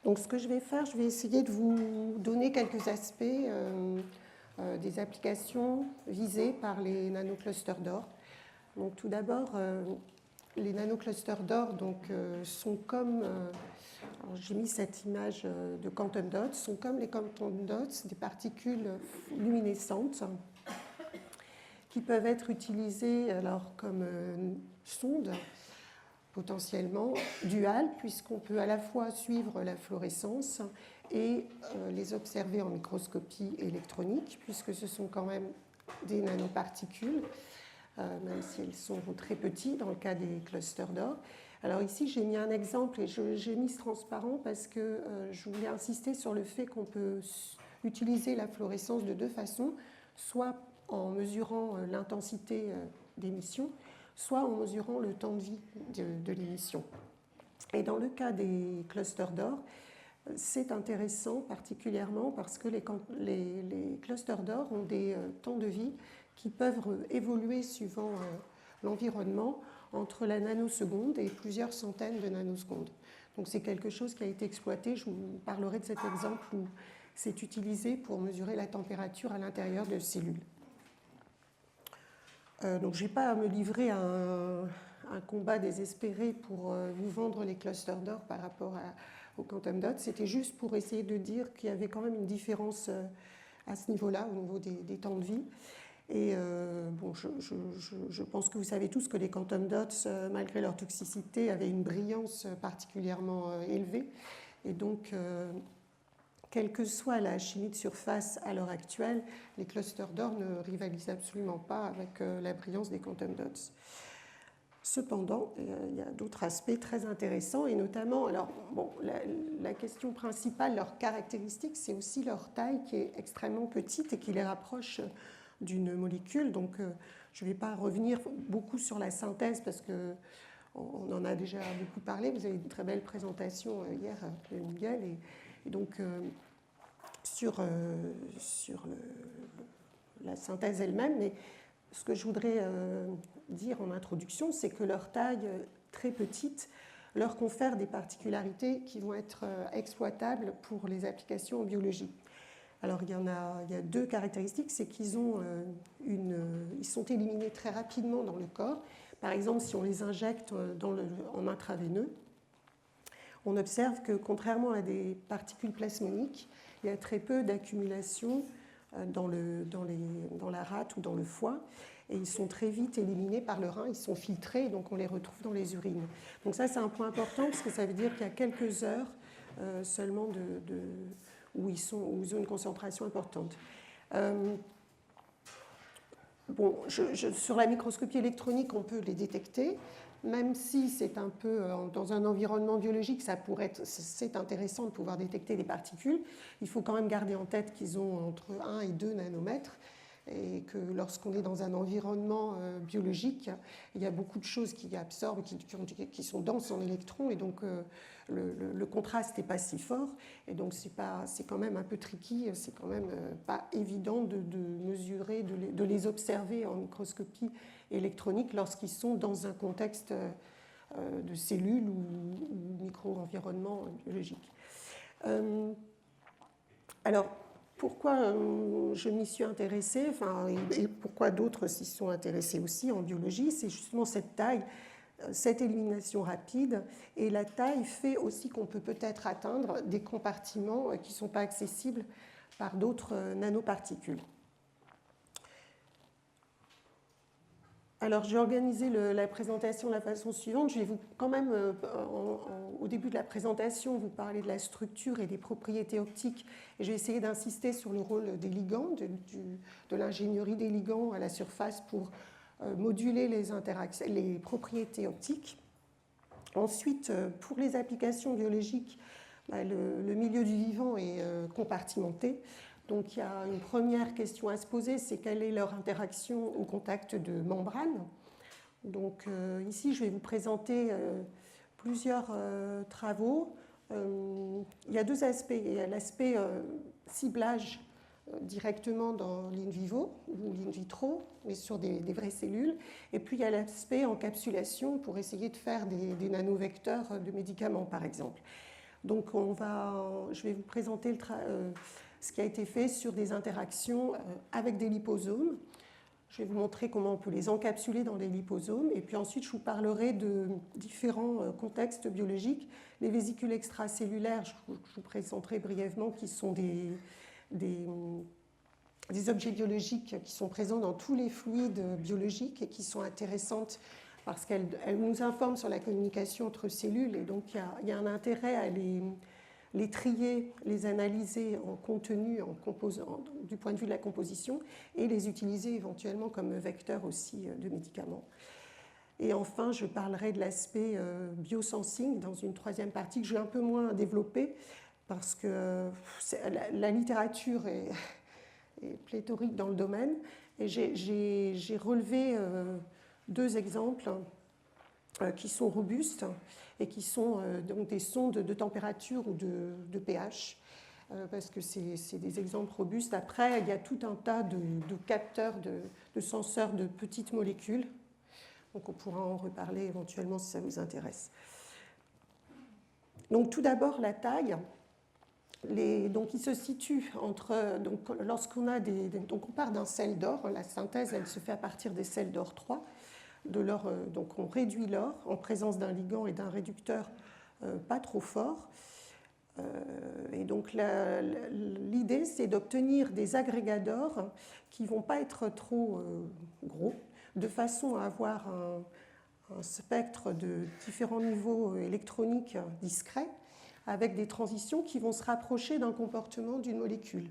Donc ce que je vais faire, je vais essayer de vous donner quelques aspects des applications visées par les nanoclusters d'or. Donc tout d'abord, les nanoclusters d'or sont comme, j'ai mis cette image de quantum dots, sont comme les quantum dots, des particules luminescentes qui peuvent être utilisées alors comme sondes potentiellement duales, puisqu'on peut à la fois suivre la fluorescence et les observer en microscopie électronique, puisque ce sont quand même des nanoparticules, même si elles sont très petites dans le cas des clusters d'or. Alors ici, j'ai mis un exemple et j'ai mis ce transparent parce que je voulais insister sur le fait qu'on peut utiliser la fluorescence de deux façons, soit en mesurant l'intensité d'émission, soit en mesurant le temps de vie de l'émission. Et dans le cas des clusters d'or, c'est intéressant particulièrement parce que les clusters d'or ont des temps de vie qui peuvent évoluer suivant l'environnement entre la nanoseconde et plusieurs centaines de nanosecondes. Donc c'est quelque chose qui a été exploité. Je vous parlerai de cet exemple où c'est utilisé pour mesurer la température à l'intérieur de cellules. Donc je n'ai pas à me livrer à un combat désespéré pour vous vendre les clusters d'or par rapport aux quantum dots. C'était juste pour essayer de dire qu'il y avait quand même une différence à ce niveau-là, au niveau des temps de vie. Et bon, je pense que vous savez tous que les quantum dots, malgré leur toxicité, avaient une brillance particulièrement élevée. Et donc, quelle que soit la chimie de surface à l'heure actuelle, les clusters d'or ne rivalisent absolument pas avec la brillance des quantum dots. Cependant, il y a d'autres aspects très intéressants, et notamment, alors, bon, la question principale, leur caractéristique, c'est aussi leur taille qui est extrêmement petite et qui les rapproche d'une molécule. Donc, je ne vais pas revenir beaucoup sur la synthèse parce qu'on en a déjà beaucoup parlé. Vous avez une très belle présentation hier de Miguel. Et donc, sur la synthèse elle-même, mais ce que je voudrais dire en introduction, c'est que leur taille très petite leur confère des particularités qui vont être exploitables pour les applications en biologie. Alors il y a deux caractéristiques, c'est qu'ils ils sont éliminés très rapidement dans le corps. Par exemple, si on les injecte en intraveineux, on observe que contrairement à des particules plasmoniques, il y a très peu d'accumulation dans la rate ou dans le foie, et ils sont très vite éliminés par le rein, ils sont filtrés, donc on les retrouve dans les urines. Donc ça, c'est un point important, parce que ça veut dire qu'il y a quelques heures seulement où ils ont une concentration importante. Bon, sur la microscopie électronique, on peut les détecter, même si c'est un peu dans un environnement biologique, c'est intéressant de pouvoir détecter des particules. Il faut quand même garder en tête qu'ils ont entre 1 et 2 nanomètres, et que lorsqu'on est dans un environnement biologique, il y a beaucoup de choses qui absorbent, qui sont denses en électrons, et donc le contraste n'est pas si fort, et donc c'est quand même un peu tricky, c'est quand même pas évident de mesurer, de les observer en microscopie électronique lorsqu'ils sont dans un contexte de cellules ou micro-environnement biologique. Alors, pourquoi je m'y suis intéressée, et pourquoi d'autres s'y sont intéressés aussi en biologie, c'est justement cette taille, cette élimination rapide, et la taille fait aussi qu'on peut peut-être atteindre des compartiments qui ne sont pas accessibles par d'autres nanoparticules. Alors, j'ai organisé la présentation de la façon suivante. Je vais quand même, au début de la présentation, vous parler de la structure et des propriétés optiques. Et je vais essayer d'insister sur le rôle des ligands, de l'ingénierie des ligands à la surface pour moduler les propriétés optiques. Ensuite, pour les applications biologiques, le milieu du vivant est compartimenté. Donc il y a une première question à se poser, c'est quelle est leur interaction au contact de membranes. Donc ici, je vais vous présenter plusieurs travaux. Il y a deux aspects. Il y a l'aspect ciblage directement dans l'in vivo ou l'in vitro, mais sur des vraies cellules. Et puis il y a l'aspect encapsulation pour essayer de faire des nanovecteurs de médicaments, par exemple. Donc je vais vous présenter ce qui a été fait sur des interactions avec des liposomes. Je vais vous montrer comment on peut les encapsuler dans des liposomes. Et puis ensuite, je vous parlerai de différents contextes biologiques. Les vésicules extracellulaires, je vous présenterai brièvement, qui sont des objets biologiques qui sont présents dans tous les fluides biologiques et qui sont intéressantes parce qu'elles nous informent sur la communication entre cellules. Et donc, il y a un intérêt à les trier, les analyser en contenu, du point de vue de la composition, et les utiliser éventuellement comme vecteurs aussi de médicaments. Et enfin, je parlerai de l'aspect biosensing dans une troisième partie que je vais un peu moins développer, parce que la littérature est pléthorique dans le domaine. Et j'ai relevé 2 exemples qui sont robustes et qui sont donc des sondes de température ou de pH, parce que c'est des exemples robustes. Après, il y a tout un tas de capteurs, de senseurs de petites molécules. Donc on pourra en reparler éventuellement si ça vous intéresse. Donc tout d'abord, la taille. Donc il se situe entre... lorsqu'on a donc on part d'un sel d'or, la synthèse, elle se fait à partir des sels d'or 3. Donc on réduit l'or en présence d'un ligand et d'un réducteur pas trop fort. Et donc l'idée, c'est d'obtenir des agrégats d'or qui ne vont pas être trop gros, de façon à avoir un spectre de différents niveaux électroniques discrets, avec des transitions qui vont se rapprocher d'un comportement d'une molécule.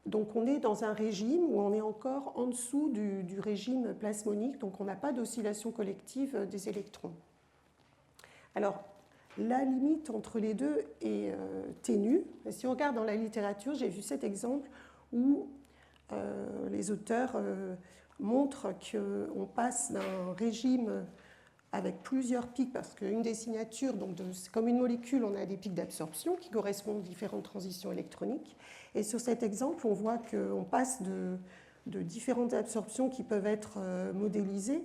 Donc on est dans un régime où on est encore en dessous du régime plasmonique, donc on n'a pas d'oscillation collective des électrons. Alors, la limite entre les deux est ténue. Et si on regarde dans la littérature, j'ai vu cet exemple où les auteurs montrent qu'on passe d'un régime avec plusieurs pics, parce qu'une des signatures, comme une molécule, on a des pics d'absorption qui correspondent aux différentes transitions électroniques. Et sur cet exemple, on voit qu'on passe de différentes absorptions qui peuvent être modélisées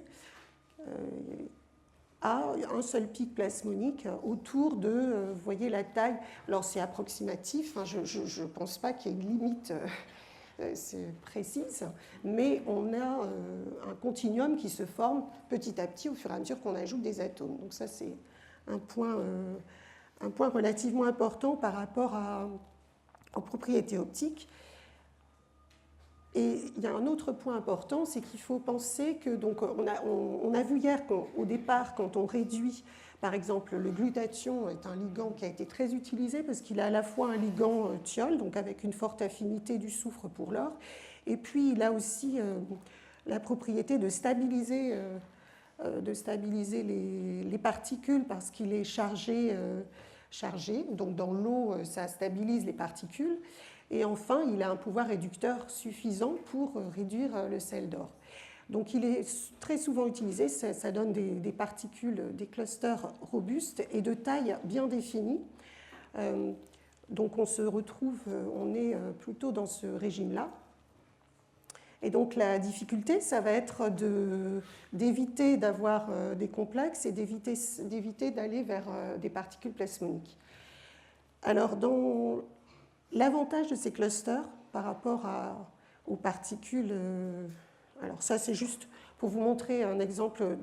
à un seul pic plasmonique autour de, vous voyez la taille, alors c'est approximatif, hein, je ne pense pas qu'il y ait une limite précise, mais on a un continuum qui se forme petit à petit au fur et à mesure qu'on ajoute des atomes. Donc ça, c'est un point relativement important par rapport aux propriétés optiques. Et il y a un autre point important, c'est qu'il faut penser que, donc, on a vu hier qu'au départ, quand on réduit, par exemple, le glutathion est un ligand qui a été très utilisé parce qu'il a à la fois un ligand thiol, donc avec une forte affinité du soufre pour l'or, et puis il a aussi la propriété de stabiliser les particules parce qu'il est chargé. Donc dans l'eau, ça stabilise les particules. Et enfin, il a un pouvoir réducteur suffisant pour réduire le sel d'or. Donc il est très souvent utilisé, ça donne des particules, des clusters robustes et de taille bien définie. Donc on est plutôt dans ce régime-là. Et donc la difficulté, ça va être d'éviter d'avoir des complexes et d'éviter d'aller vers des particules plasmoniques. Alors l'avantage de ces clusters par rapport aux particules, alors ça c'est juste pour vous montrer un exemple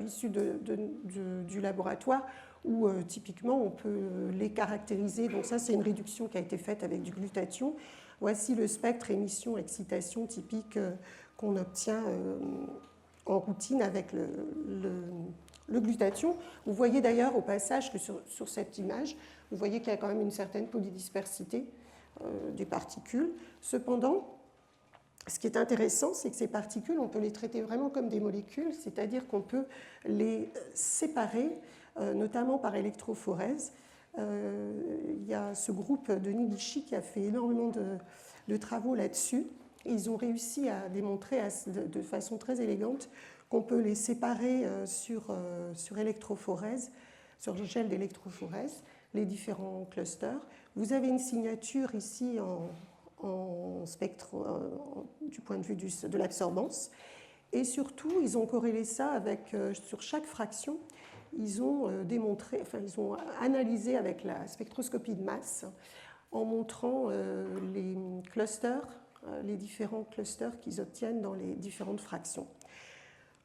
issu du laboratoire où typiquement on peut les caractériser. Donc ça c'est une réduction qui a été faite avec du glutathion. Voici le spectre émission-excitation typique qu'on obtient en routine avec le glutathion. Vous voyez d'ailleurs au passage que sur cette image, vous voyez qu'il y a quand même une certaine polydispersité des particules. Cependant, ce qui est intéressant, c'est que ces particules, on peut les traiter vraiment comme des molécules, c'est-à-dire qu'on peut les séparer, notamment par électrophorèse. Il y a ce groupe de Nigishi qui a fait énormément de travaux là-dessus. Ils ont réussi à démontrer de façon très élégante qu'on peut les séparer sur électrophorèse, sur gel d'électrophorèse, les différents clusters. Vous avez une signature ici en spectre du point de vue de l'absorbance. Et surtout, ils ont corrélé ça avec, sur chaque fraction, ils ont ils ont analysé avec la spectroscopie de masse en montrant les clusters, les différents clusters qu'ils obtiennent dans les différentes fractions.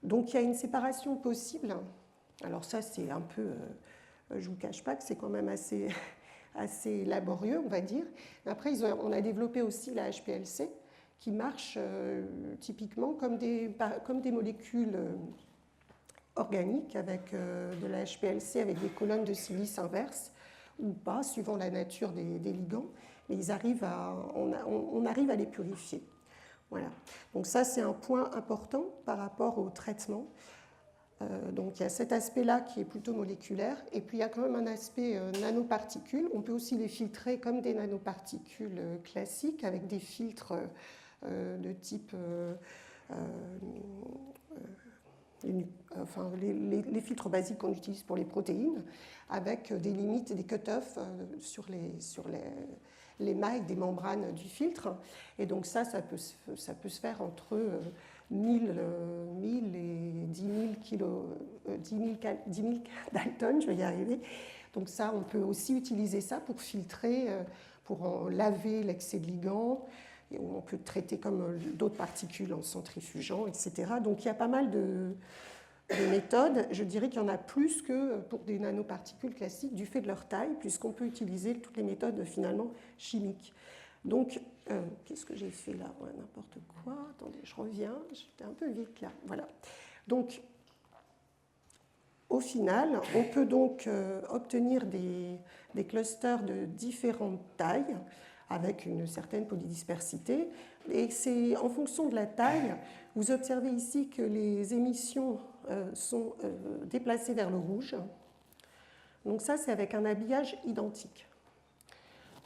Donc il y a une séparation possible. Alors ça, c'est un peu, je ne vous cache pas que c'est quand même assez, assez laborieux, on va dire. Après, on a développé aussi la HPLC, qui marche typiquement comme des molécules organiques avec de la HPLC avec des colonnes de silice inverses ou pas, suivant la nature des ligands, mais on arrive à les purifier. Voilà. Donc ça, c'est un point important par rapport au traitement. Donc il y a cet aspect-là qui est plutôt moléculaire, et puis il y a quand même un aspect nanoparticules. On peut aussi les filtrer comme des nanoparticules classiques avec des filtres de type les filtres basiques qu'on utilise pour les protéines, avec des limites et des cut-offs sur les mailles des membranes du filtre. Et donc ça peut se faire entre 1000 et 10 000 Dalton, je vais y arriver. Donc ça, on peut aussi utiliser ça pour filtrer, pour en laver l'excès de ligand. Et on peut traiter comme d'autres particules en centrifugeant, etc. Donc il y a pas mal de méthodes. Je dirais qu'il y en a plus que pour des nanoparticules classiques du fait de leur taille, puisqu'on peut utiliser toutes les méthodes finalement chimiques. Donc, qu'est-ce que j'ai fait là? Ouais, n'importe quoi. Attendez, je reviens. J'étais un peu vite là. Voilà. Donc, au final, on peut donc obtenir des clusters de différentes tailles avec une certaine polydispersité. Et c'est en fonction de la taille, vous observez ici que les émissions sont déplacées vers le rouge. Donc ça, c'est avec un habillage identique.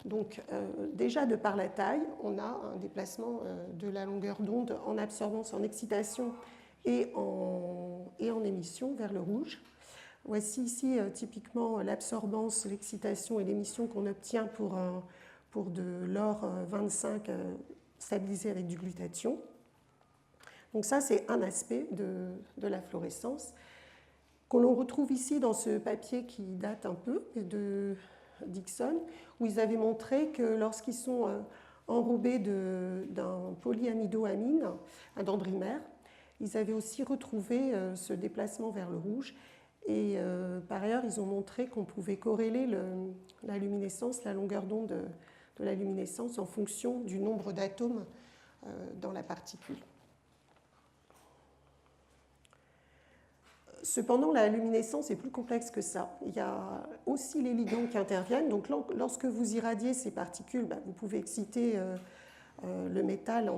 Donc déjà, de par la taille, on a un déplacement de la longueur d'onde en absorbance, en excitation et en émission vers le rouge. Voici ici typiquement l'absorbance, l'excitation et l'émission qu'on obtient pour de l'or 25 stabilisé avec du glutathion. Donc ça, c'est un aspect de la fluorescence que l'on retrouve ici dans ce papier qui date un peu de Dixon, où ils avaient montré que lorsqu'ils sont enrobés d'un polyamidoamine, un dendrimère, ils avaient aussi retrouvé ce déplacement vers le rouge. Et par ailleurs, ils ont montré qu'on pouvait corréler la luminescence, la longueur d'onde de la luminescence en fonction du nombre d'atomes dans la particule. Cependant, la luminescence est plus complexe que ça. Il y a aussi les ligands qui interviennent. Donc, lorsque vous irradiez ces particules, vous pouvez exciter le métal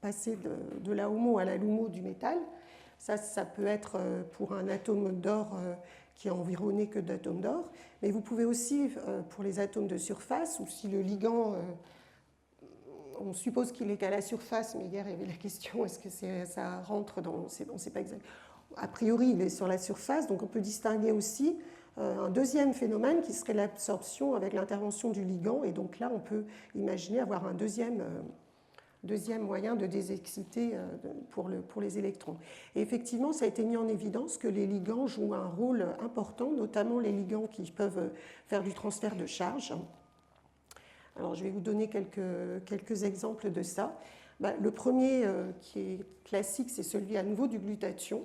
passer de la HOMO à la LUMO du métal. Ça peut être pour un atome d'or qui est environné que d'atomes d'or. Mais vous pouvez aussi, pour les atomes de surface, ou si le ligand, on suppose qu'il est qu'à la surface, mais hier il y avait la question, est-ce que ça rentre dans... On ne sait pas exactement. A priori, il est sur la surface, donc on peut distinguer aussi un deuxième phénomène qui serait l'absorption avec l'intervention du ligand. Et donc là, on peut imaginer avoir un deuxième moyen de désexciter pour les électrons. Et effectivement, ça a été mis en évidence que les ligands jouent un rôle important, notamment les ligands qui peuvent faire du transfert de charge. Alors, je vais vous donner quelques exemples de ça. Le premier qui est classique, c'est celui à nouveau du glutathion.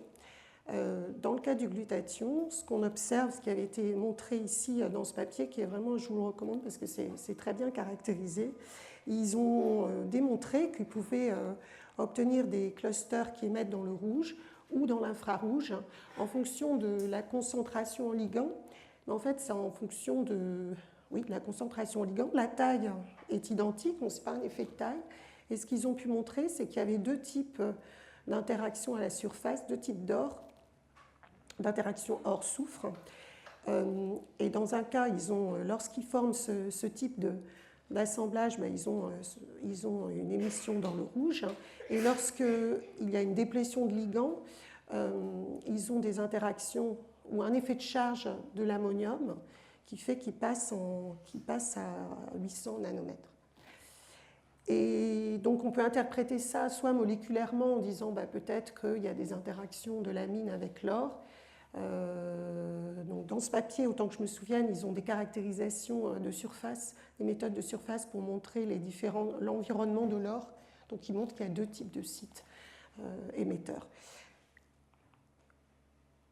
Dans le cas du glutathion, ce qu'on observe, ce qui avait été montré ici dans ce papier, qui est vraiment, je vous le recommande parce que c'est très bien caractérisé, ils ont démontré qu'ils pouvaient obtenir des clusters qui émettent dans le rouge ou dans l'infrarouge en fonction de la concentration en ligand. Mais en fait, c'est en fonction de la concentration en ligand. La taille est identique, donc ce n'est pas un effet de taille. Et ce qu'ils ont pu montrer, c'est qu'il y avait deux types d'interactions à la surface, deux types d'or, d'interaction or-soufre. Et dans un cas, lorsqu'ils forment ce type d'assemblage, ils ont une émission dans le rouge. Et lorsqu'il y a une déplétion de ligand, ils ont des interactions ou un effet de charge de l'ammonium qui fait qu'il passe à 800 nanomètres. Et donc on peut interpréter ça soit moléculairement en disant peut-être qu'il y a des interactions de l'amine avec l'or, Donc dans ce papier, autant que je me souvienne, ils ont des caractérisations de surface, des méthodes de surface pour montrer l'environnement de l'or. Donc ils montrent qu'il y a deux types de sites émetteurs.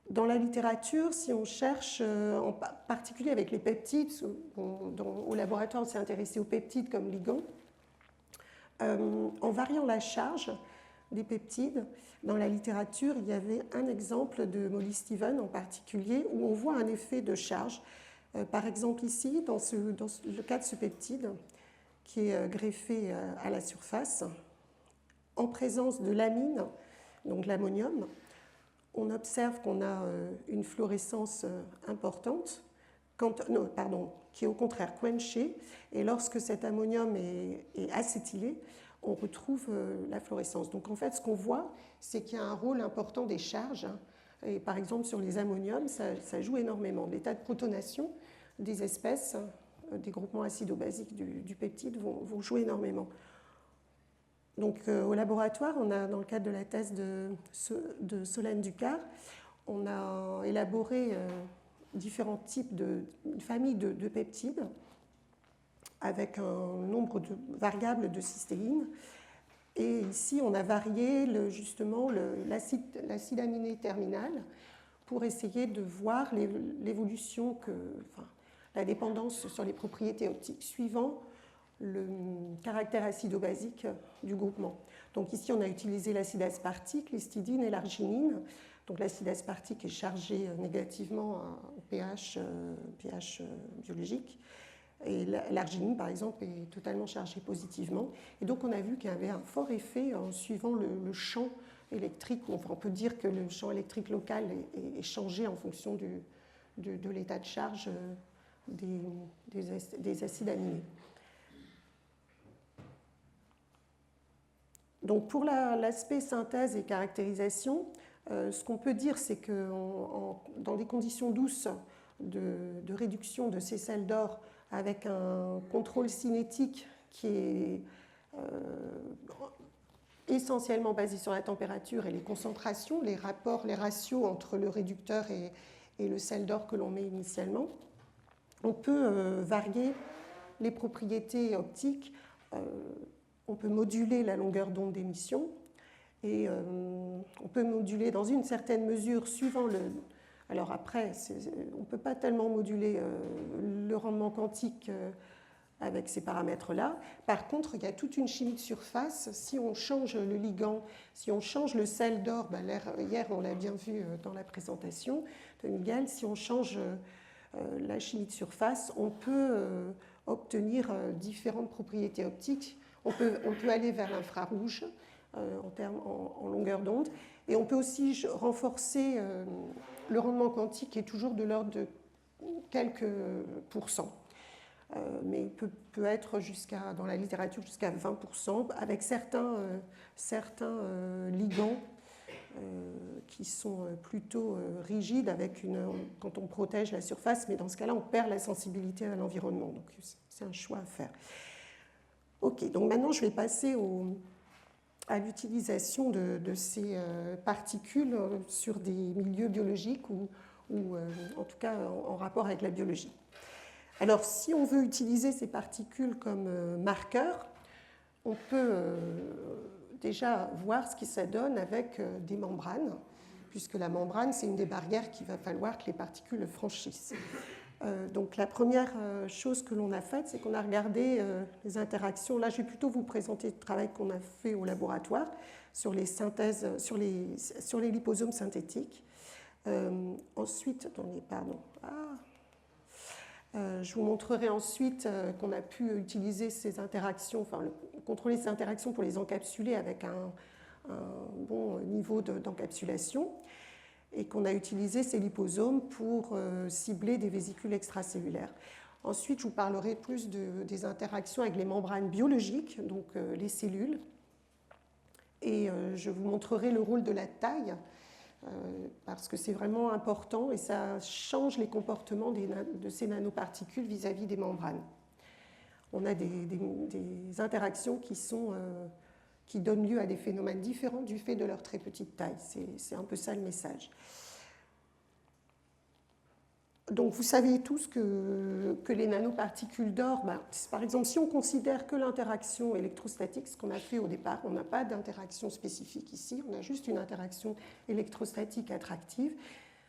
Dans la littérature, si on cherche, en particulier avec les peptides, au laboratoire on s'est intéressé aux peptides comme ligand, en variant la charge des peptides, dans la littérature, il y avait un exemple de Molly Steven en particulier où on voit un effet de charge. Par exemple ici, dans le cas de ce peptide qui est greffé à la surface, en présence de l'amine, donc l'ammonium, on observe qu'on a une fluorescence importante, qui est au contraire quenchée, et lorsque cet ammonium est acétylé, on retrouve la fluorescence. Donc en fait, ce qu'on voit, c'est qu'il y a un rôle important des charges. Et par exemple, sur les ammoniums, ça joue énormément. L'état de protonation des espèces, des groupements acido-basiques du peptide vont jouer énormément. Donc au laboratoire, on a, dans le cadre de la thèse de Solène Ducard, on a élaboré différents types une famille de peptides avec un nombre variable de cystéine. Et ici, on a varié justement l'acide aminé terminal pour essayer de voir l'évolution, la dépendance sur les propriétés optiques suivant le caractère acido-basique du groupement. Donc ici, on a utilisé l'acide aspartique, l'histidine et l'arginine. Donc l'acide aspartique est chargé négativement au pH biologique. Et l'arginine, par exemple, est totalement chargée positivement. Et donc, on a vu qu'il y avait un fort effet en suivant le champ électrique. Enfin, on peut dire que le champ électrique local est changé en fonction de l'état de charge des acides aminés. Donc, pour l'aspect synthèse et caractérisation, ce qu'on peut dire, c'est que dans des conditions douces de réduction de ces sels d'or, avec un contrôle cinétique qui est essentiellement basé sur la température et les concentrations, les rapports, les ratios entre le réducteur et le sel d'or que l'on met initialement, on peut varier les propriétés optiques, on peut moduler la longueur d'onde d'émission et on peut moduler dans une certaine mesure suivant le... Alors après, on ne peut pas tellement moduler le rendement quantique avec ces paramètres-là. Par contre, il y a toute une chimie de surface. Si on change le ligand, si on change le sel d'or, hier on l'a bien vu dans la présentation de Miguel, si on change la chimie de surface, on peut obtenir différentes propriétés optiques. On peut aller vers l'infrarouge en longueur d'onde. Et on peut aussi renforcer le rendement quantique qui est toujours de l'ordre de quelques pourcents. Mais il peut être dans la littérature jusqu'à 20% avec certains ligands qui sont plutôt rigides quand on protège la surface, mais dans ce cas-là, on perd la sensibilité à l'environnement. Donc c'est un choix à faire. Ok, donc maintenant je vais passer à l'utilisation de ces particules sur des milieux biologiques ou en tout cas en rapport avec la biologie. Alors, si on veut utiliser ces particules comme marqueurs, on peut déjà voir ce que ça donne avec des membranes, puisque la membrane, c'est une des barrières qu'il va falloir que les particules franchissent. Donc la première chose que l'on a faite, c'est qu'on a regardé les interactions. Là, je vais plutôt vous présenter le travail qu'on a fait au laboratoire sur les synthèses, sur les liposomes synthétiques. Ensuite, je vous montrerai ensuite qu'on a pu utiliser ces interactions, contrôler ces interactions pour les encapsuler avec un bon niveau d'encapsulation, et qu'on a utilisé ces liposomes pour cibler des vésicules extracellulaires. Ensuite, je vous parlerai plus des interactions avec les membranes biologiques, donc les cellules, et je vous montrerai le rôle de la taille, parce que c'est vraiment important et ça change les comportements de ces nanoparticules vis-à-vis des membranes. On a des interactions qui donnent lieu à des phénomènes différents du fait de leur très petite taille. C'est un peu ça le message. Donc vous savez tous que les nanoparticules d'or, par exemple, si on considère que l'interaction électrostatique, ce qu'on a fait au départ, on n'a pas d'interaction spécifique ici, on a juste une interaction électrostatique attractive.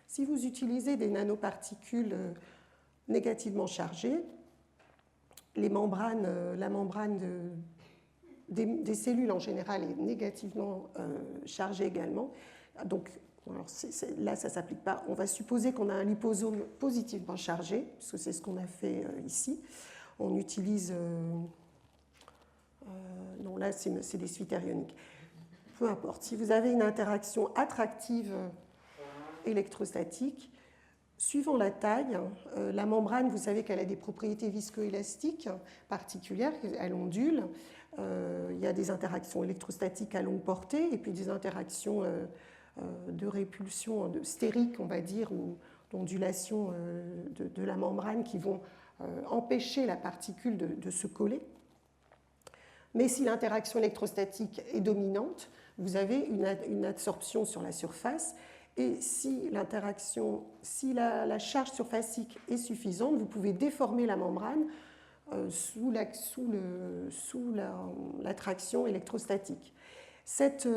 Si vous utilisez des nanoparticules négativement chargées, la membrane des cellules en général est négativement chargée également. Donc, alors là, ça ne s'applique pas. On va supposer qu'on a un liposome positivement chargé, puisque c'est ce qu'on a fait ici. On utilise... non, là, c'est des suites ioniques. Peu importe. Si vous avez une interaction attractive électrostatique, suivant la taille, la membrane, vous savez qu'elle a des propriétés viscoélastiques particulières, elle ondule. Il y a des interactions électrostatiques à longue portée et puis des interactions de répulsion stérique, on va dire, ou d'ondulation de la membrane qui vont empêcher la particule de se coller. Mais si l'interaction électrostatique est dominante, vous avez une absorption sur la surface. Et si la charge surfacique est suffisante, vous pouvez déformer la membrane sous l'attraction électrostatique. Cette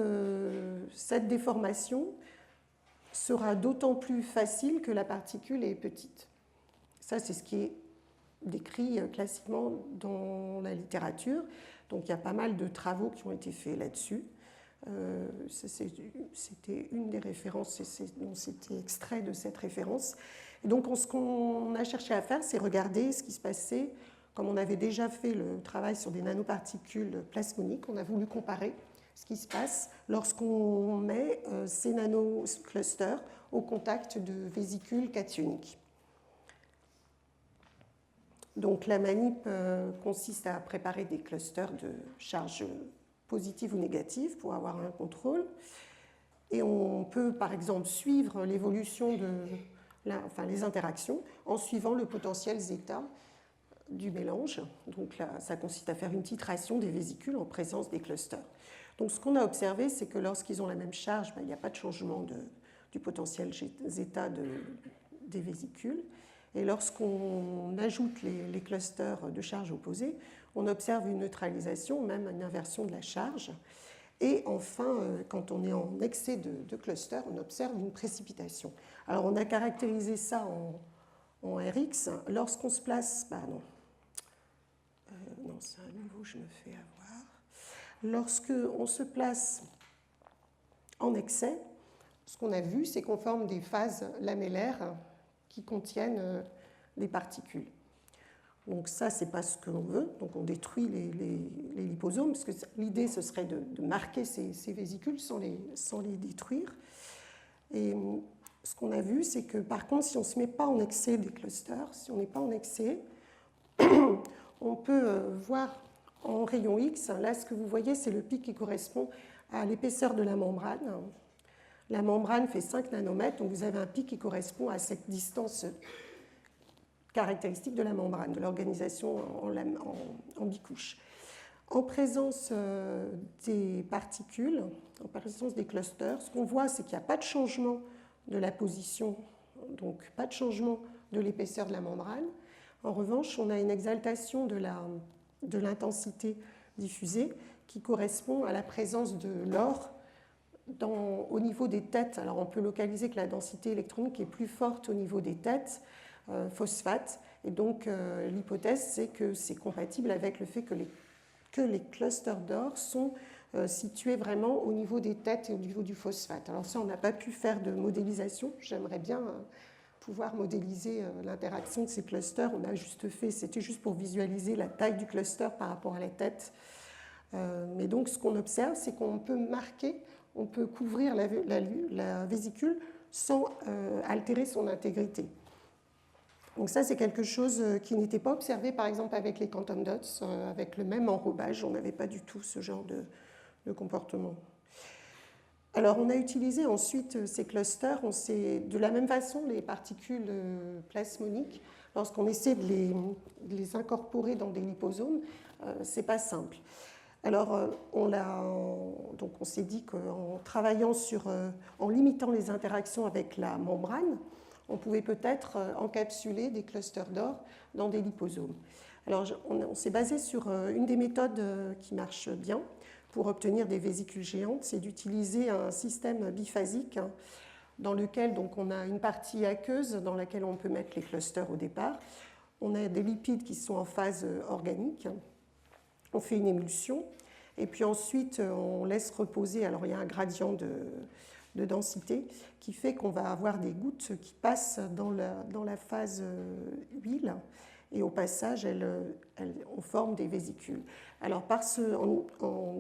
déformation sera d'autant plus facile que la particule est petite. Ça, c'est ce qui est décrit classiquement dans la littérature. Donc, il y a pas mal de travaux qui ont été faits là-dessus. C'était une des références, c'était extrait de cette référence. Et donc, ce qu'on a cherché à faire, c'est regarder ce qui se passait, comme on avait déjà fait le travail sur des nanoparticules plasmoniques, on a voulu comparer ce qui se passe lorsqu'on met ces nanoclusters au contact de vésicules cationiques. Donc la manip consiste à préparer des clusters de charges positives ou négatives pour avoir un contrôle. Et on peut par exemple suivre l'évolution les interactions en suivant le potentiel zeta du mélange. Donc là, ça consiste à faire une titration des vésicules en présence des clusters. Donc ce qu'on a observé, c'est que lorsqu'ils ont la même charge, il n'y a pas de changement du potentiel zeta des vésicules. Et lorsqu'on ajoute les clusters de charge opposées, on observe une neutralisation, même une inversion de la charge. Et enfin, quand on est en excès de clusters, on observe une précipitation. Alors on a caractérisé ça en Rx. Lorsqu'on se place... non, c'est à nouveau, je me fais avoir. Lorsqu'on se place en excès, ce qu'on a vu, c'est qu'on forme des phases lamellaires qui contiennent des particules. Donc ça, ce n'est pas ce que l'on veut. Donc on détruit les liposomes, parce que l'idée, ce serait de marquer ces vésicules sans les détruire. Et ce qu'on a vu, c'est que par contre, si on ne se met pas en excès des clusters, si on n'est pas en excès, on peut voir en rayon X, là, ce que vous voyez, c'est le pic qui correspond à l'épaisseur de la membrane. La membrane fait 5 nanomètres, donc vous avez un pic qui correspond à cette distance caractéristique de la membrane, de l'organisation en bicouche. En présence des particules, en présence des clusters, ce qu'on voit, c'est qu'il n'y a pas de changement de la position, donc pas de changement de l'épaisseur de la membrane. En revanche, on a une exaltation de l'intensité diffusée qui correspond à la présence de l'or au niveau des têtes. Alors on peut localiser que la densité électronique est plus forte au niveau des têtes phosphate, et donc l'hypothèse c'est que c'est compatible avec le fait que les clusters d'or sont situés vraiment au niveau des têtes et au niveau du phosphate. Alors ça, on n'a pas pu faire de modélisation. J'aimerais bien pouvoir modéliser l'interaction de ces clusters. On a juste fait, c'était juste pour visualiser la taille du cluster par rapport à la tête. Mais donc ce qu'on observe, c'est qu'on peut marquer, on peut couvrir la vésicule sans altérer son intégrité. Donc ça, c'est quelque chose qui n'était pas observé, par exemple, avec les quantum dots, avec le même enrobage. On n'avait pas du tout ce genre de comportement. Alors, on a utilisé ensuite ces clusters. De la même façon, les particules plasmoniques, lorsqu'on essaie de les incorporer dans des liposomes, ce n'est pas simple. Alors, on s'est dit qu'en travaillant en limitant les interactions avec la membrane, on pouvait peut-être encapsuler des clusters d'or dans des liposomes. Alors, on s'est basé sur une des méthodes qui marche bien pour obtenir des vésicules géantes, c'est d'utiliser un système biphasique dans lequel donc, on a une partie aqueuse dans laquelle on peut mettre les clusters au départ. On a des lipides qui sont en phase organique. On fait une émulsion et puis ensuite on laisse reposer. Alors il y a un gradient de densité qui fait qu'on va avoir des gouttes qui passent dans la phase huile et au passage on forme des vésicules. Alors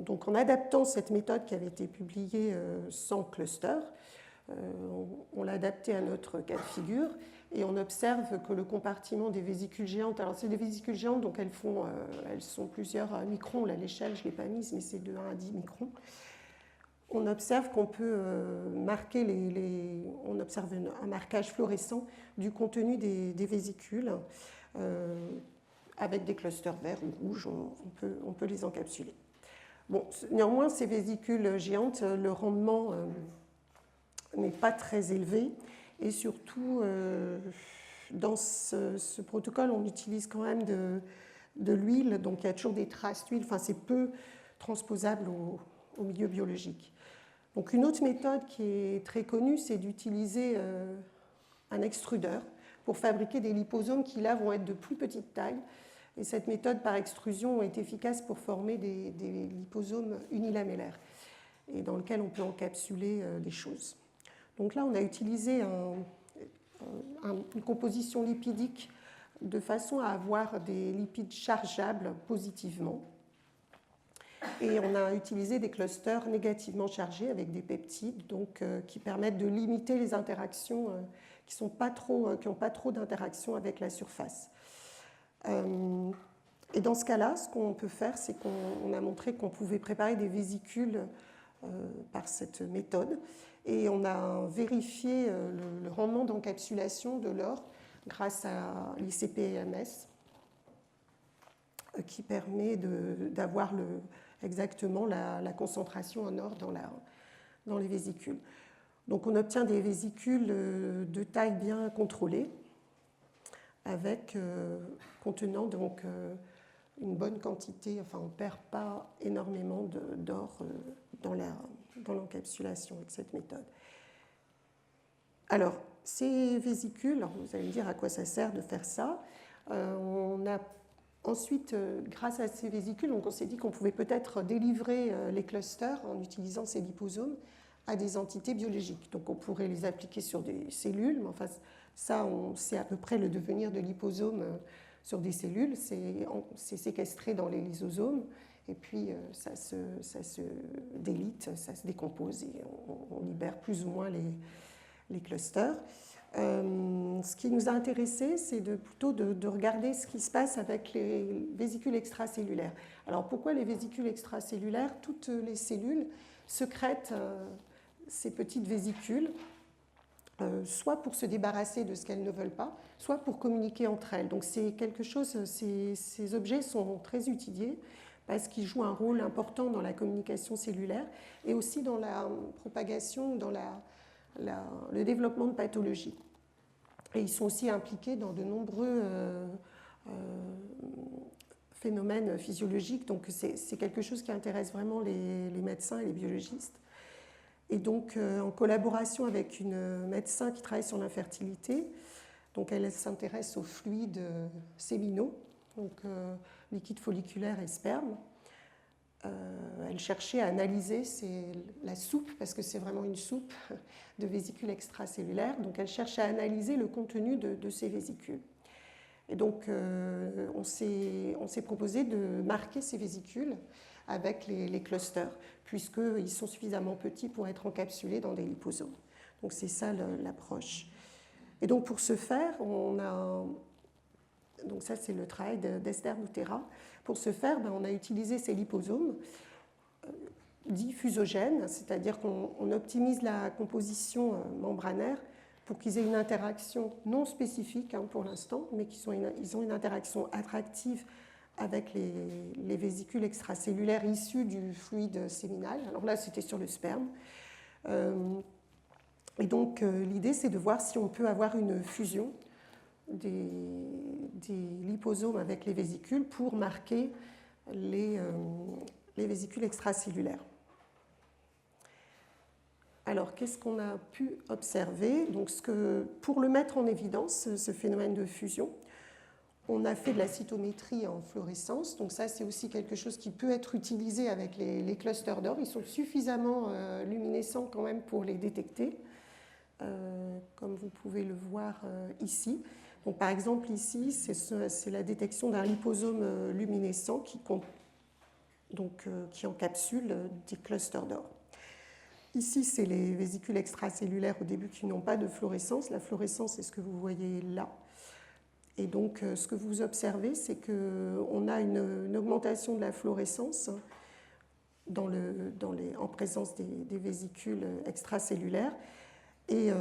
donc en adaptant cette méthode qui avait été publiée sans cluster, on l'a adaptée à notre cas de figure et on observe que le compartiment des vésicules géantes, alors c'est des vésicules géantes, donc elles sont plusieurs microns, là l'échelle je ne l'ai pas mise, mais c'est de 1 à 10 microns. On observe qu'on peut marquer on observe un marquage fluorescent du contenu des vésicules avec des clusters verts ou rouges, on peut les encapsuler. Bon, néanmoins, ces vésicules géantes, le rendement n'est pas très élevé et surtout dans ce protocole on utilise quand même de l'huile, donc il y a toujours des traces d'huile, enfin c'est peu transposable au milieu biologique. Donc une autre méthode qui est très connue, c'est d'utiliser un extrudeur pour fabriquer des liposomes qui là vont être de plus petite taille. Et cette méthode par extrusion est efficace pour former des liposomes unilamellaires et dans lequel on peut encapsuler des choses. Donc là, on a utilisé une composition lipidique de façon à avoir des lipides chargeables positivement. Et on a utilisé des clusters négativement chargés avec des peptides donc, qui permettent de limiter les interactions qui n'ont pas trop d'interactions avec la surface. Et dans ce cas-là, ce qu'on peut faire, c'est qu'on a montré qu'on pouvait préparer des vésicules par cette méthode. Et on a vérifié le rendement d'encapsulation de l'or grâce à l'ICP-MS qui permet d'avoir exactement la concentration en or dans les vésicules. Donc on obtient des vésicules de taille bien contrôlée contenant donc une bonne quantité, enfin on ne perd pas énormément d'or dans l'encapsulation avec cette méthode. Alors, ces vésicules, vous allez me dire à quoi ça sert de faire ça. On a ensuite, grâce à ces vésicules, on s'est dit qu'on pouvait peut-être délivrer les clusters en utilisant ces liposomes à des entités biologiques. Donc on pourrait les appliquer sur des cellules, mais enfin ça, on sait à peu près le devenir de liposomes sur des cellules. C'est séquestré dans les lysosomes et puis ça se délite, ça se décompose et on libère plus ou moins les clusters. Ce qui nous a intéressé, c'est plutôt de regarder ce qui se passe avec les vésicules extracellulaires. Alors pourquoi les vésicules extracellulaires? Toutes les cellules sécrètent ces petites vésicules, soit pour se débarrasser de ce qu'elles ne veulent pas, soit pour communiquer entre elles. Donc c'est quelque chose, ces objets sont très utilisés parce qu'ils jouent un rôle important dans la communication cellulaire et aussi dans la propagation, dans le développement de pathologies. Et ils sont aussi impliqués dans de nombreux phénomènes physiologiques, donc c'est quelque chose qui intéresse vraiment les médecins et les biologistes. Et donc, en collaboration avec une médecin qui travaille sur l'infertilité, donc elle s'intéresse aux fluides séminaux, donc liquide folliculaire et sperme. Elle cherchait à analyser la soupe, parce que c'est vraiment une soupe de vésicules extracellulaires. Donc elle cherche à analyser le contenu de ces vésicules. Et donc on s'est proposé de marquer ces vésicules avec les clusters, puisqu'ils sont suffisamment petits pour être encapsulés dans des liposomes. Donc c'est ça l'approche. Et donc pour ce faire, donc ça c'est le travail d'Esther Boutera. Pour ce faire, on a utilisé ces liposomes dits fusogènes, c'est-à-dire qu'on optimise la composition membranaire pour qu'ils aient une interaction non spécifique pour l'instant, mais ils ont une interaction attractive avec les vésicules extracellulaires issues du fluide séminal. Alors là, c'était sur le sperme. Et donc l'idée, c'est de voir si on peut avoir une fusion des liposomes avec les vésicules pour marquer les vésicules extracellulaires. Alors, qu'est-ce qu'on a pu observer? Donc, pour le mettre en évidence, ce phénomène de fusion, on a fait de la cytométrie en fluorescence. Donc ça, c'est aussi quelque chose qui peut être utilisé avec les clusters d'or. Ils sont suffisamment luminescents quand même pour les détecter, comme vous pouvez le voir ici. Donc, par exemple, ici, c'est la détection d'un liposome luminescent qui encapsule des clusters d'or. Ici, c'est les vésicules extracellulaires au début qui n'ont pas de fluorescence. La fluorescence, c'est ce que vous voyez là. Et donc, ce que vous observez, c'est qu'on a une augmentation de la fluorescence en présence des vésicules extracellulaires. Et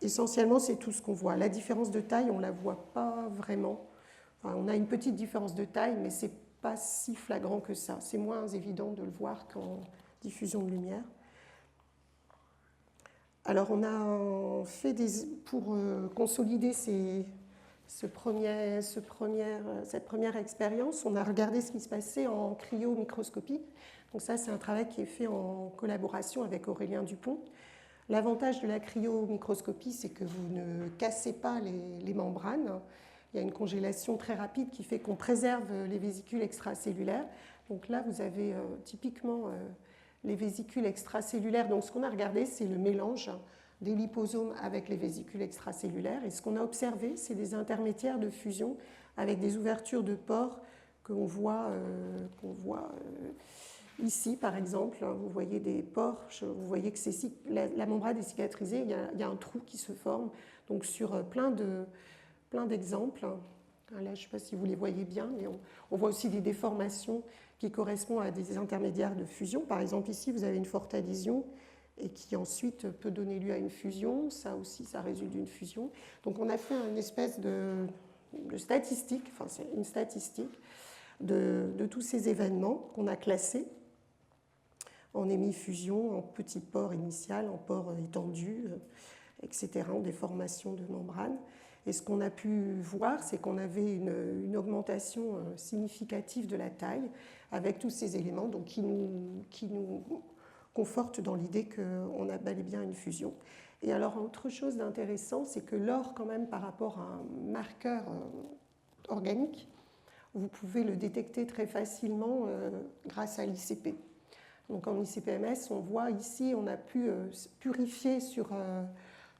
essentiellement, c'est tout ce qu'on voit. La différence de taille, on ne la voit pas vraiment. Enfin, on a une petite différence de taille, mais ce n'est pas si flagrant que ça. C'est moins évident de le voir qu'en diffusion de lumière. Alors, on a fait pour consolider cette première expérience, on a regardé ce qui se passait en cryomicroscopie. Donc ça, c'est un travail qui est fait en collaboration avec Aurélien Dupont. L'avantage de la cryomicroscopie, c'est que vous ne cassez pas les membranes. Il y a une congélation très rapide qui fait qu'on préserve les vésicules extracellulaires. Donc là, vous avez typiquement les vésicules extracellulaires. Donc ce qu'on a regardé, c'est le mélange des liposomes avec les vésicules extracellulaires. Et ce qu'on a observé, c'est des intermédiaires de fusion avec des ouvertures de pores qu'on voit ici, par exemple. Vous voyez des pores, vous voyez que la membrane est cicatrisée, il y a un trou qui se forme. Donc sur plein d'exemples, là je ne sais pas si vous les voyez bien, mais on voit aussi des déformations qui correspondent à des intermédiaires de fusion. Par exemple, ici, vous avez une forte adhésion et qui ensuite peut donner lieu à une fusion. Ça aussi, ça résulte d'une fusion. Donc on a fait une espèce de statistique, enfin c'est une statistique de tous ces événements qu'on a classés en hémifusion, en petits pores initial, en pores étendus, etc., en déformation de membrane. Et ce qu'on a pu voir, c'est qu'on avait une augmentation significative de la taille avec tous ces éléments donc qui nous confortent dans l'idée qu'on a bel et bien une fusion. Et alors, autre chose d'intéressant, c'est que l'or, quand même, par rapport à un marqueur organique, vous pouvez le détecter très facilement grâce à l'ICP. Donc en ICP-MS, on voit ici, on a pu purifier sur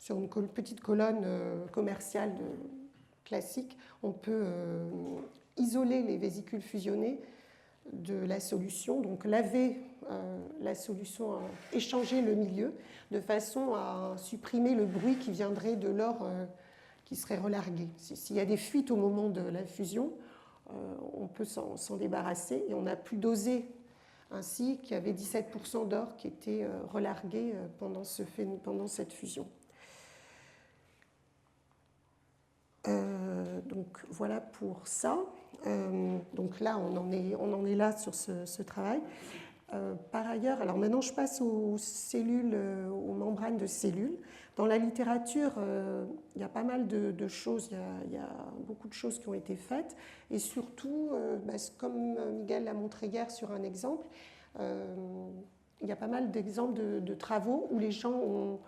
une petite colonne commerciale classique, on peut isoler les vésicules fusionnées de la solution, donc laver la solution, échanger le milieu de façon à supprimer le bruit qui viendrait de l'or qui serait relargué. S'il y a des fuites au moment de la fusion, on peut s'en débarrasser et on a pu doser ainsi qu'il y avait 17% d'or qui était relargué pendant cette fusion. Donc voilà pour ça. Donc là, on en est là sur ce travail. Par ailleurs, alors maintenant je passe aux cellules, aux membranes de cellules. Dans la littérature, il y a pas mal de choses, il y a beaucoup de choses qui ont été faites. Et surtout, comme Miguel l'a montré hier sur un exemple, il y a pas mal d'exemples de travaux où les gens ont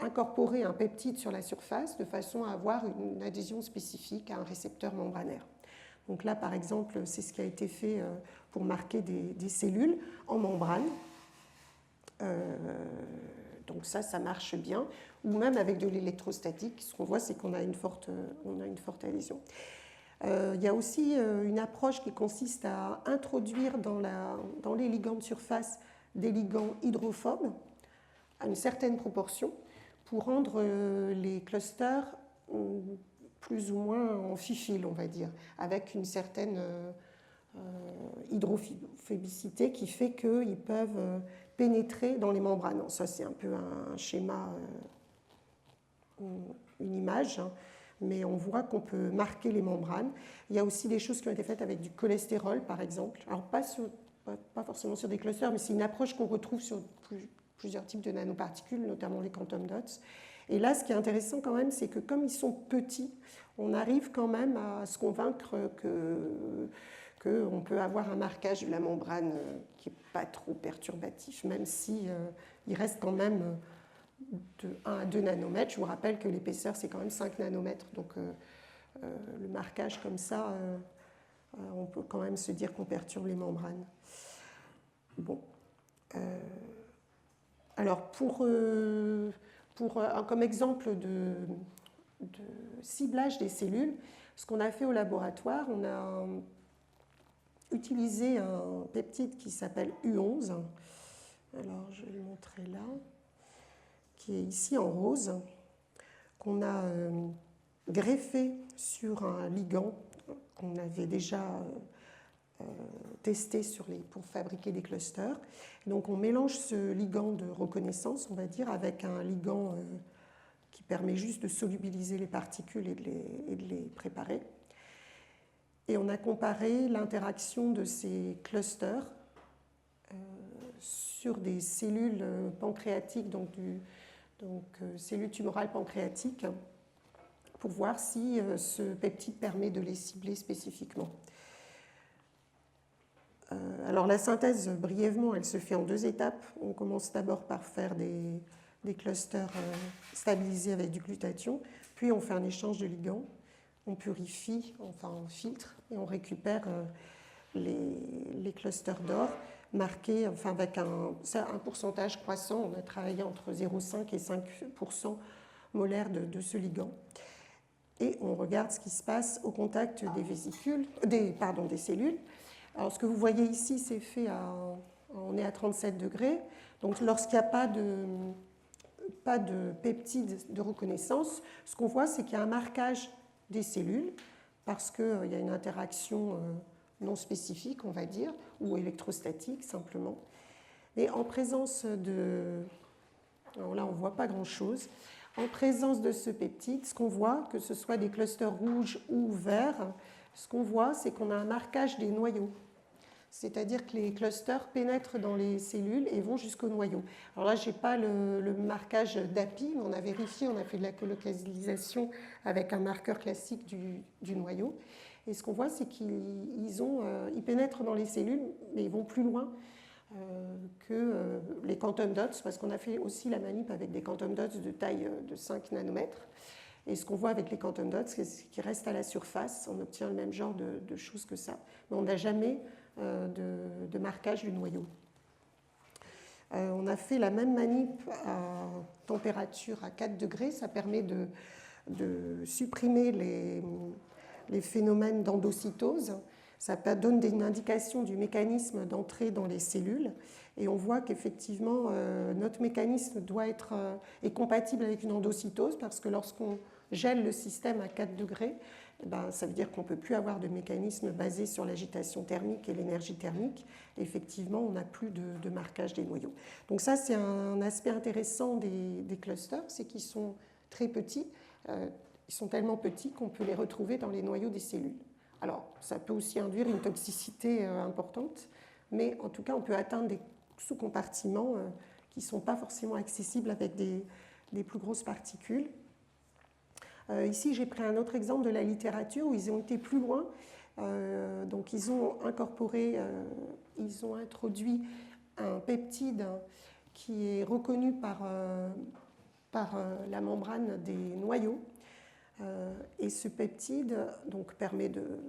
incorporé un peptide sur la surface de façon à avoir une adhésion spécifique à un récepteur membranaire. Donc là, par exemple, c'est ce qui a été fait pour marquer des cellules en membrane. Donc ça marche bien. Ou même avec de l'électrostatique, ce qu'on voit, c'est qu'on a une forte adhésion. Il y a aussi une approche qui consiste à introduire dans les ligands de surface des ligands hydrophobes à une certaine proportion pour rendre les clusters plus ou moins amphiphiles, on va dire, avec une certaine hydrophobicité qui fait qu'ils peuvent pénétrer dans les membranes. Donc ça, c'est un peu un schéma, une image, hein, mais on voit qu'on peut marquer les membranes. Il y a aussi des choses qui ont été faites avec du cholestérol, par exemple. Alors, pas forcément sur des clusters, mais c'est une approche qu'on retrouve plusieurs types de nanoparticules, notamment les quantum dots. Et là, ce qui est intéressant quand même, c'est que comme ils sont petits, on arrive quand même à se convaincre qu'on peut avoir un marquage de la membrane qui n'est pas trop perturbatif, même si il reste quand même de 1 à 2 nanomètres. Je vous rappelle que l'épaisseur, c'est quand même 5 nanomètres. Donc le marquage comme ça, on peut quand même se dire qu'on perturbe les membranes. Bon. Alors, comme exemple de ciblage des cellules, ce qu'on a fait au laboratoire, on a utilisé un peptide qui s'appelle U11. Alors, je vais le montrer là, qui est ici en rose, qu'on a greffé sur un ligand qu'on avait déjà testé pour fabriquer des clusters. Donc on mélange ce ligand de reconnaissance, on va dire, avec un ligand qui permet juste de solubiliser les particules et de les préparer. Et on a comparé l'interaction de ces clusters sur des cellules pancréatiques, donc cellules tumorales pancréatiques, pour voir si ce peptide permet de les cibler spécifiquement. Alors la synthèse, brièvement, elle se fait en 2 étapes. On commence d'abord par faire des clusters stabilisés avec du glutathion, puis on fait un échange de ligands, on purifie, enfin on filtre, et on récupère les clusters d'or marqués, enfin avec un pourcentage croissant. On a travaillé entre 0,5 et 5% molaire de ce ligand. Et on regarde ce qui se passe au contact des cellules. Alors, ce que vous voyez ici, c'est fait on est à 37 degrés. Donc, lorsqu'il n'y a pas de peptide de reconnaissance, ce qu'on voit, c'est qu'il y a un marquage des cellules parce qu'il y a une interaction non spécifique, on va dire, ou électrostatique, simplement. Mais en présence alors là, on ne voit pas grand-chose. En présence de ce peptide, ce qu'on voit, que ce soit des clusters rouges ou verts, ce qu'on voit, c'est qu'on a un marquage des noyaux. C'est-à-dire que les clusters pénètrent dans les cellules et vont jusqu'au noyau. Alors là, je n'ai pas le marquage d'API, mais on a vérifié, on a fait de la colocalisation avec un marqueur classique du noyau. Et ce qu'on voit, c'est qu'ils pénètrent dans les cellules, mais ils vont plus loin que les quantum dots, parce qu'on a fait aussi la manip avec des quantum dots de taille de 5 nanomètres. Et ce qu'on voit avec les quantum dots, c'est qu'ils restent à la surface. On obtient le même genre de choses que ça. Mais on n'a jamais de marquage du noyau. On a fait la même manip à température à 4 degrés. Ça permet de supprimer les phénomènes d'endocytose. Ça donne une indication du mécanisme d'entrée dans les cellules. Et on voit qu'effectivement, notre mécanisme est compatible avec une endocytose parce que lorsqu'on gèle le système à 4 degrés, ça veut dire qu'on ne peut plus avoir de mécanisme basé sur l'agitation thermique et l'énergie thermique. Et effectivement, on n'a plus de marquage des noyaux. Donc ça, c'est un aspect intéressant des clusters, c'est qu'ils sont très petits. Ils sont tellement petits qu'on peut les retrouver dans les noyaux des cellules. Alors, ça peut aussi induire une toxicité importante, mais en tout cas, on peut atteindre des sous-compartiments qui ne sont pas forcément accessibles avec des plus grosses particules. Ici, j'ai pris un autre exemple de la littérature où ils ont été plus loin. Donc, ils ont introduit un peptide qui est reconnu par la membrane des noyaux. Et ce peptide donc,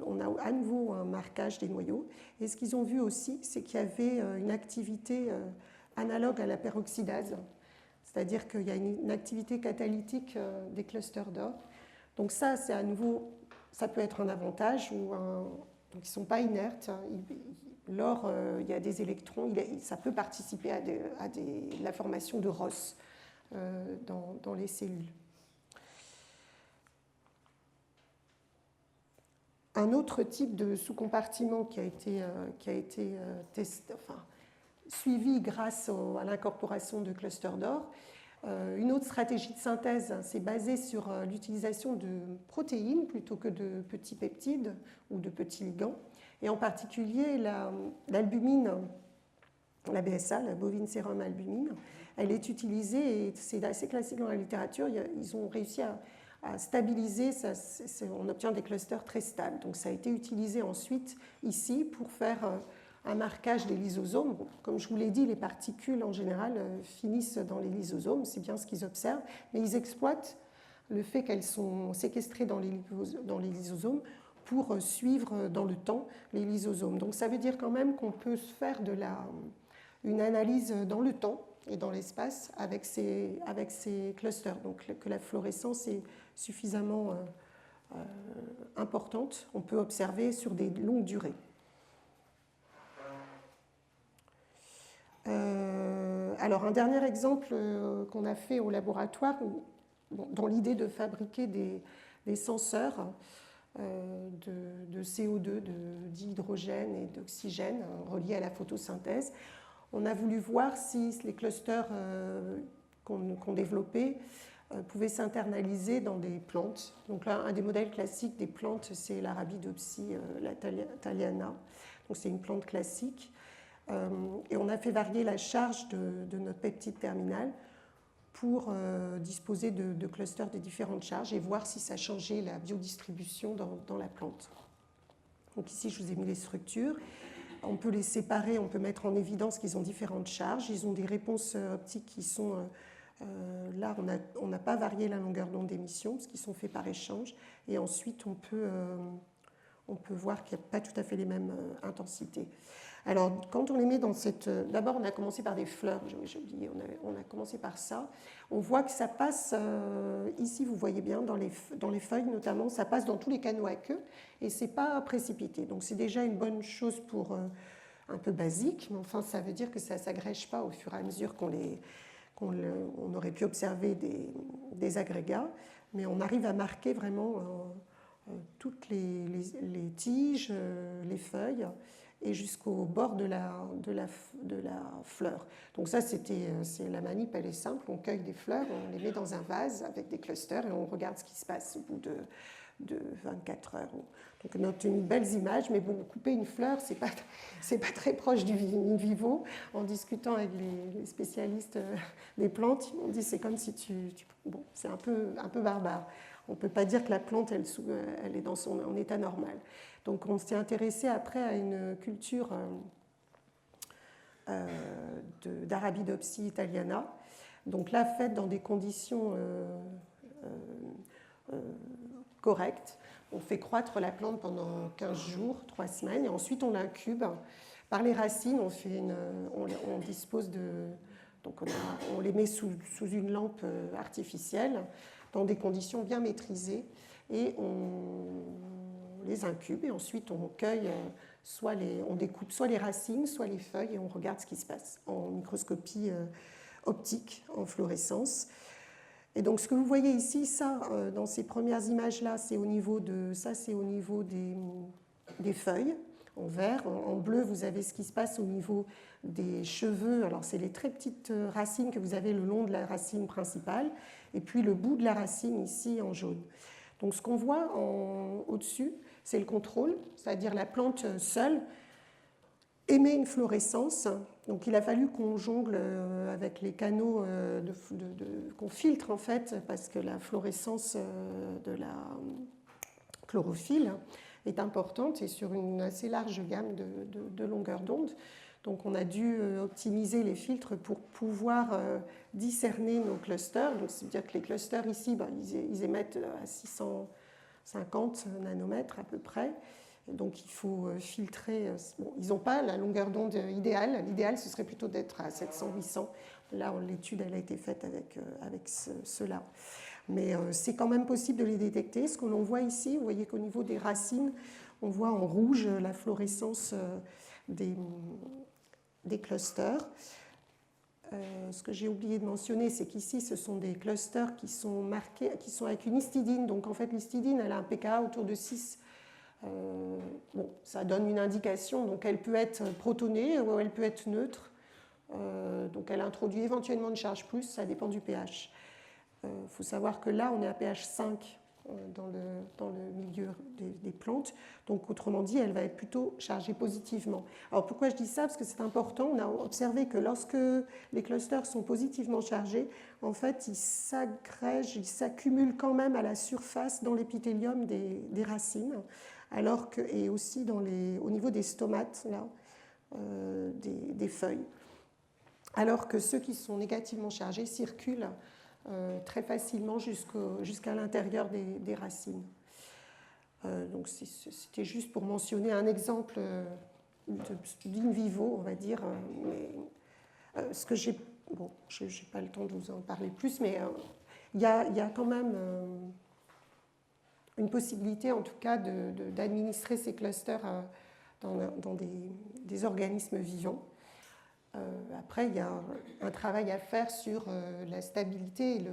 on a à nouveau un marquage des noyaux. Et ce qu'ils ont vu aussi, c'est qu'il y avait une activité analogue à la peroxydase. C'est-à-dire qu'il y a une activité catalytique des clusters d'or. Donc ça, c'est à nouveau, ça peut être un avantage. Donc ils ne sont pas inertes. L'or, il y a des électrons, ça peut participer à la formation de ROS dans les cellules. Un autre type de sous-compartiment qui a été suivi grâce à l'incorporation de clusters d'or. Une autre stratégie de synthèse, c'est basé sur l'utilisation de protéines plutôt que de petits peptides ou de petits ligands. Et en particulier, l'albumine la BSA, la bovine sérum albumine. Elle est utilisée, et c'est assez classique dans la littérature, ils ont réussi à stabiliser, on obtient des clusters très stables. Donc ça a été utilisé ensuite ici pour faire un marquage des lysosomes. Bon, comme je vous l'ai dit, les particules en général finissent dans les lysosomes, c'est bien ce qu'ils observent, mais ils exploitent le fait qu'elles sont séquestrées dans les lysosomes pour suivre dans le temps les lysosomes. Donc ça veut dire quand même qu'on peut faire une analyse dans le temps et dans l'espace avec ces clusters, donc que la fluorescence est suffisamment importante, on peut observer sur des longues durées. Alors un dernier exemple qu'on a fait au laboratoire, dans l'idée de fabriquer des senseurs de CO2, d'hydrogène et d'oxygène reliés à la photosynthèse. On a voulu voir si les clusters qu'on développait pouvaient s'internaliser dans des plantes. Donc là, un des modèles classiques des plantes, c'est l'Arabidopsis thaliana. Donc c'est une plante classique. Et on a fait varier la charge de notre peptide terminal pour disposer de clusters de différentes charges et voir si ça changeait la biodistribution dans la plante. Donc ici, je vous ai mis les structures. On peut les séparer, on peut mettre en évidence qu'ils ont différentes charges. Ils ont des réponses optiques qui sont... là, on n'a pas varié la longueur d'onde d'émission, parce qu'ils sont faits par échange. Et ensuite, on peut voir qu'il n'y a pas tout à fait les mêmes intensités. Alors, quand on les met dans cette... D'abord, on a commencé par des fleurs, j'ai oublié, on a commencé par ça. On voit que ça passe, ici, vous voyez bien, dans les feuilles notamment, ça passe dans tous les canaux à queue et ce n'est pas précipité. Donc, c'est déjà une bonne chose pour un peu basique, mais enfin, ça veut dire que ça ne s'agrège pas au fur et à mesure qu'on aurait pu observer des agrégats, mais on arrive à marquer vraiment toutes les tiges, les feuilles, et jusqu'au bord de la fleur. Donc ça, c'est la manip, elle est simple, on cueille des fleurs, on les met dans un vase avec des clusters et on regarde ce qui se passe au bout de 24 heures. Donc on obtient une belle image, mais bon, couper une fleur, c'est pas très proche du in vivo. En discutant avec les spécialistes des plantes, on dit c'est comme si bon, c'est un peu barbare. On ne peut pas dire que la plante, elle est dans son état normal. Donc on s'est intéressé après à une culture d'Arabidopsis thaliana, donc là faite dans des conditions correctes. On fait croître la plante pendant 15 jours, 3 semaines, et ensuite on l'incube. Par les racines, on dispose de... Donc on les met sous une lampe artificielle, dans des conditions bien maîtrisées, et on les incube, et ensuite on cueille, on découpe soit les racines, soit les feuilles, et on regarde ce qui se passe en microscopie optique, en fluorescence. Et donc ce que vous voyez ici, ça, dans ces premières images-là, c'est au niveau des feuilles, en vert. En bleu, vous avez ce qui se passe au niveau des cheveux. Alors c'est les très petites racines que vous avez le long de la racine principale, et puis le bout de la racine ici en jaune. Donc ce qu'on voit au-dessus, c'est le contrôle, c'est-à-dire la plante seule émet une fluorescence. Donc il a fallu qu'on jongle avec les canaux, qu'on filtre en fait, parce que la fluorescence de la chlorophylle est importante et sur une assez large gamme de longueur d'onde. Donc on a dû optimiser les filtres pour pouvoir discerner nos clusters. Donc c'est-à-dire que les clusters ici, ils émettent à 650 nanomètres à peu près. Donc il faut filtrer. Bon, ils n'ont pas la longueur d'onde idéale. L'idéal, ce serait plutôt d'être à 700-800. Là, l'étude elle a été faite avec cela. Mais c'est quand même possible de les détecter. Ce que l'on voit ici, vous voyez qu'au niveau des racines, on voit en rouge la fluorescence des clusters. Ce que j'ai oublié de mentionner, c'est qu'ici, ce sont des clusters qui sont marqués, qui sont avec une histidine. Donc en fait, l'histidine, elle a un pKa autour de 6. Bon, ça donne une indication. Donc elle peut être protonée ou elle peut être neutre. Donc elle introduit éventuellement une charge plus, ça dépend du pH. Il faut savoir que là, on est à pH 5 dans le milieu des plantes. Donc, autrement dit, elle va être plutôt chargée positivement. Alors, pourquoi je dis ça? Parce que c'est important. On a observé que lorsque les clusters sont positivement chargés, en fait, ils s'agrègent, ils s'accumulent quand même à la surface dans l'épithélium des racines, alors que, et aussi au niveau des stomates, là, des feuilles. Alors que ceux qui sont négativement chargés circulent très facilement jusqu'à l'intérieur des racines. Donc c'était juste pour mentionner un exemple d'in vivo, on va dire. Mais, ce que j'ai... Bon, je n'ai pas le temps de vous en parler plus, mais il y a quand même une possibilité, en tout cas, d'administrer ces clusters dans des organismes vivants. Après, il y a un travail à faire sur la stabilité et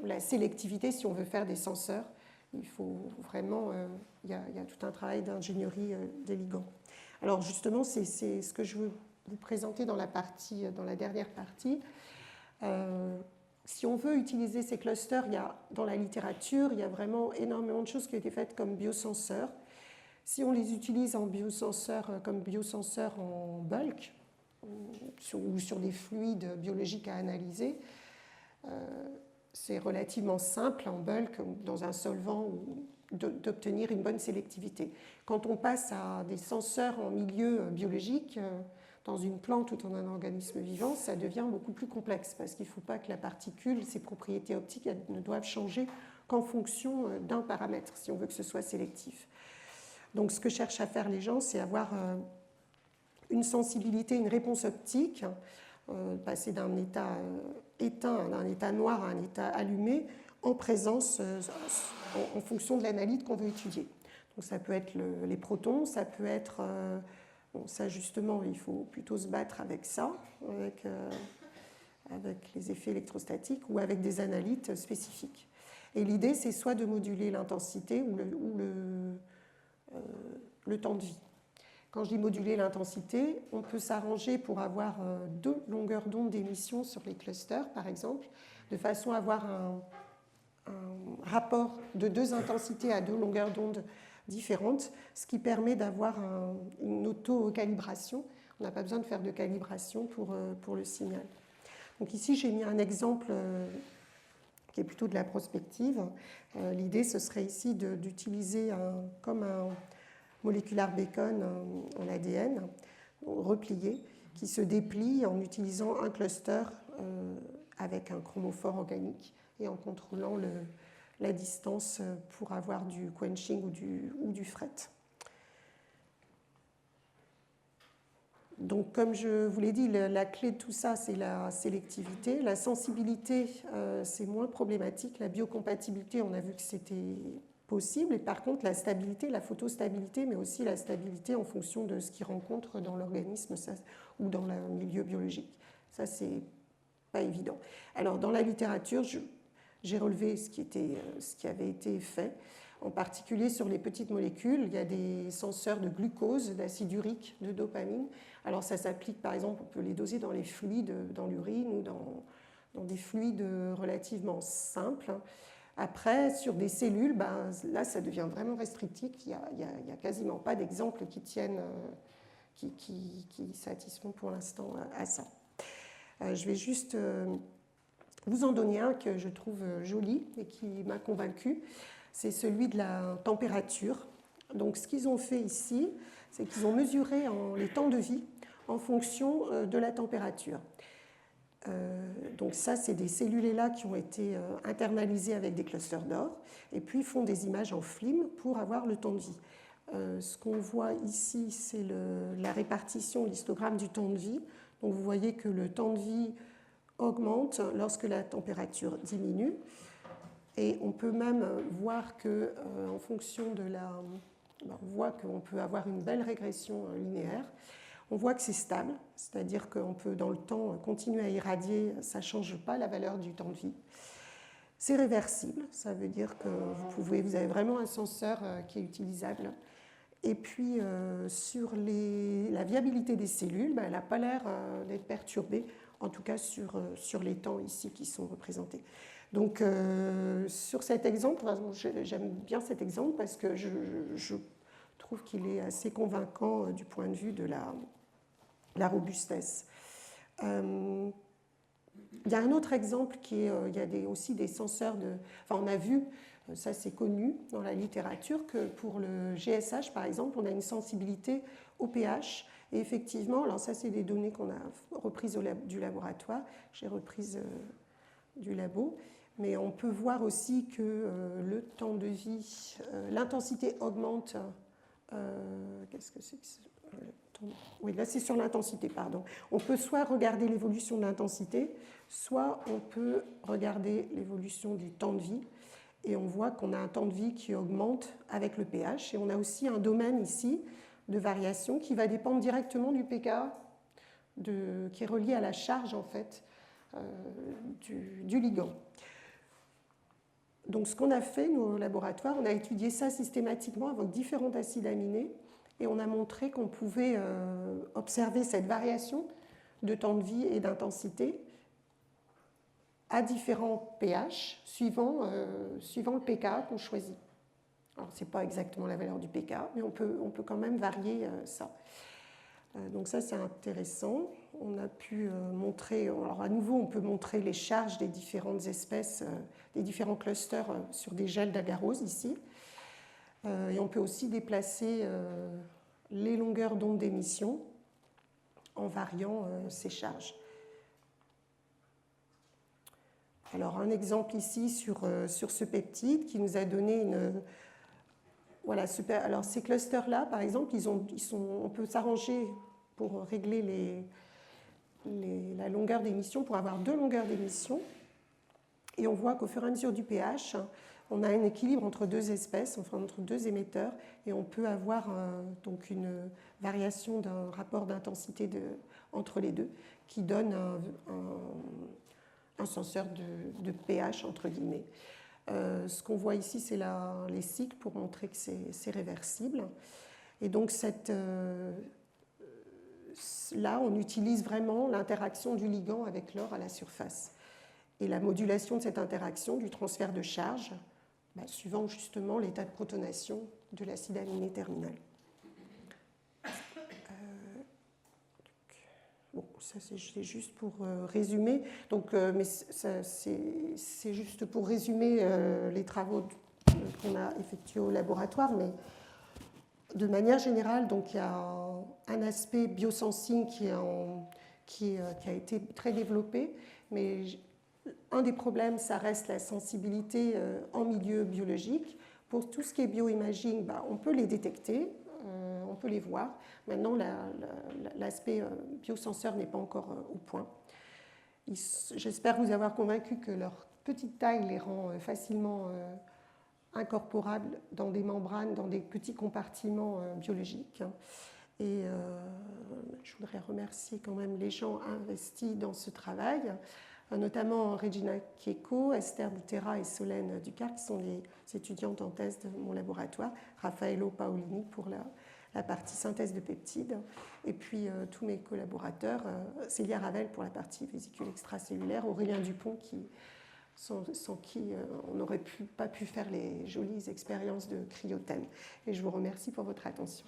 la sélectivité si on veut faire des senseurs. Il faut vraiment, il y a tout un travail d'ingénierie des ligands. Alors justement, c'est ce que je veux vous présenter dans la dernière partie. Si on veut utiliser ces clusters, dans la littérature, il y a vraiment énormément de choses qui ont été faites comme biosenseurs. Si on les utilise comme biosenseurs en bulk, ou sur des fluides biologiques à analyser, c'est relativement simple en bulk, dans un solvant, d'obtenir une bonne sélectivité. Quand on passe à des senseurs en milieu biologique, dans une plante ou dans un organisme vivant, ça devient beaucoup plus complexe parce qu'il ne faut pas que la particule, ses propriétés optiques, elles ne doivent changer qu'en fonction d'un paramètre, si on veut que ce soit sélectif. Donc ce que cherchent à faire les gens, c'est avoir une sensibilité, une réponse optique, passer d'un état éteint, d'un état noir à un état allumé, en présence, en fonction de l'analyte qu'on veut étudier. Donc ça peut être les protons, ça peut être... bon, ça justement, il faut plutôt se battre avec ça, avec les effets électrostatiques ou avec des analytes spécifiques. Et l'idée, c'est soit de moduler l'intensité ou le temps de vie. Quand je dis moduler l'intensité, on peut s'arranger pour avoir deux longueurs d'onde d'émission sur les clusters, par exemple, de façon à avoir un rapport de deux intensités à deux longueurs d'onde différentes, ce qui permet d'avoir une auto-calibration. On n'a pas besoin de faire de calibration pour le signal. Donc ici, j'ai mis un exemple qui est plutôt de la prospective. L'idée, ce serait ici d'utiliser comme un moléculaire Bacon en ADN replié qui se déplie en utilisant un cluster avec un chromophore organique et en contrôlant la distance pour avoir du quenching ou du fret. Donc, comme je vous l'ai dit, la clé de tout ça, c'est la sélectivité. La sensibilité, c'est moins problématique. La biocompatibilité, on a vu que c'était possible. Et par contre, la stabilité, la photostabilité, mais aussi la stabilité en fonction de ce qu'ils rencontrent dans l'organisme ou dans le milieu biologique. Ça, c'est pas évident. Alors, dans la littérature, j'ai relevé ce qui avait été fait. En particulier sur les petites molécules, il y a des senseurs de glucose, d'acide urique, de dopamine. Alors ça s'applique, par exemple, on peut les doser dans les fluides, dans l'urine ou dans des fluides relativement simples. Après, sur des cellules, là, ça devient vraiment restrictif. Il n'y a quasiment pas d'exemples qui tiennent, qui satisfont pour l'instant à ça. Je vais juste vous en donner un que je trouve joli et qui m'a convaincue. C'est celui de la température. Donc, ce qu'ils ont fait ici, c'est qu'ils ont mesuré les temps de vie en fonction de la température. Donc ça, c'est des cellules là qui ont été internalisées avec des clusters d'or et puis font des images en film pour avoir le temps de vie. Ce qu'on voit ici, c'est la répartition, l'histogramme du temps de vie. Donc vous voyez que le temps de vie augmente lorsque la température diminue. Et on peut même voir qu'en fonction de on voit qu'on peut avoir une belle régression linéaire. On voit que c'est stable, c'est-à-dire qu'on peut dans le temps continuer à irradier, ça ne change pas la valeur du temps de vie. C'est réversible, ça veut dire que vous avez vraiment un senseur qui est utilisable. Et puis sur la viabilité des cellules, elle n'a pas l'air d'être perturbée, en tout cas sur les temps ici qui sont représentés. Donc, sur cet exemple, j'aime bien cet exemple parce que je trouve qu'il est assez convaincant du point de vue de la robustesse. Il y a un autre exemple qui est, il y a aussi des senseurs de... Enfin, on a vu, ça c'est connu dans la littérature, que pour le GSH, par exemple, on a une sensibilité au pH. Et effectivement, alors ça c'est des données qu'on a reprises du laboratoire, j'ai reprises du labo, mais on peut voir aussi que le temps de vie, l'intensité augmente. Qu'est-ce que c'est que ça ? Oui, là c'est sur l'intensité, pardon. On peut soit regarder l'évolution de l'intensité, soit on peut regarder l'évolution du temps de vie. Et on voit qu'on a un temps de vie qui augmente avec le pH. Et on a aussi un domaine ici de variation qui va dépendre directement du pK, qui est relié à la charge en fait du ligand. Donc ce qu'on a fait, nous, au laboratoire, on a étudié ça systématiquement avec différents acides aminés et on a montré qu'on pouvait observer cette variation de temps de vie et d'intensité à différents pH suivant le pK qu'on choisit. Alors ce n'est pas exactement la valeur du pK, mais on peut quand même varier ça. Donc ça c'est intéressant. On a pu montrer, alors à nouveau on peut montrer les charges des différentes espèces, des différents clusters sur des gels d'agarose ici. Et on peut aussi déplacer les longueurs d'onde d'émission en variant ces charges. Alors un exemple ici sur ce peptide qui nous a donné une... Voilà, super. Alors ces clusters-là, par exemple, on peut s'arranger pour régler la longueur d'émission, pour avoir deux longueurs d'émission. Et on voit qu'au fur et à mesure du pH, on a un équilibre entre deux espèces, enfin entre deux émetteurs, et on peut avoir donc une variation d'un rapport d'intensité entre les deux, qui donne un senseur de pH, entre guillemets. Ce qu'on voit ici, c'est les cycles pour montrer que c'est réversible. Et donc là, on utilise vraiment l'interaction du ligand avec l'or à la surface. Et la modulation de cette interaction, du transfert de charge, suivant justement l'état de protonation de l'acide aminé terminal. Bon, ça c'est juste pour résumer. Donc, mais c'est juste pour résumer les travaux qu'on a effectués au laboratoire, mais de manière générale, donc il y a un aspect biosensing qui a été très développé, mais un des problèmes, ça reste la sensibilité en milieu biologique. Pour tout ce qui est bioimaging, on peut les détecter, on peut les voir. Maintenant, l'aspect biosenseur n'est pas encore au point. J'espère vous avoir convaincu que leur petite taille les rend facilement incorporables dans des membranes, dans des petits compartiments biologiques. Et je voudrais remercier quand même les gens investis dans ce travail, notamment Regina Chieko, Esther Butera et Solène Ducart, qui sont les étudiantes en thèse de mon laboratoire, Raffaello Paolini pour la partie synthèse de peptides, et puis tous mes collaborateurs, Célia Ravel pour la partie vésicule extracellulaire, Aurélien Dupont, sans qui on n'aurait pas pu faire les jolies expériences de cryothène. Et je vous remercie pour votre attention.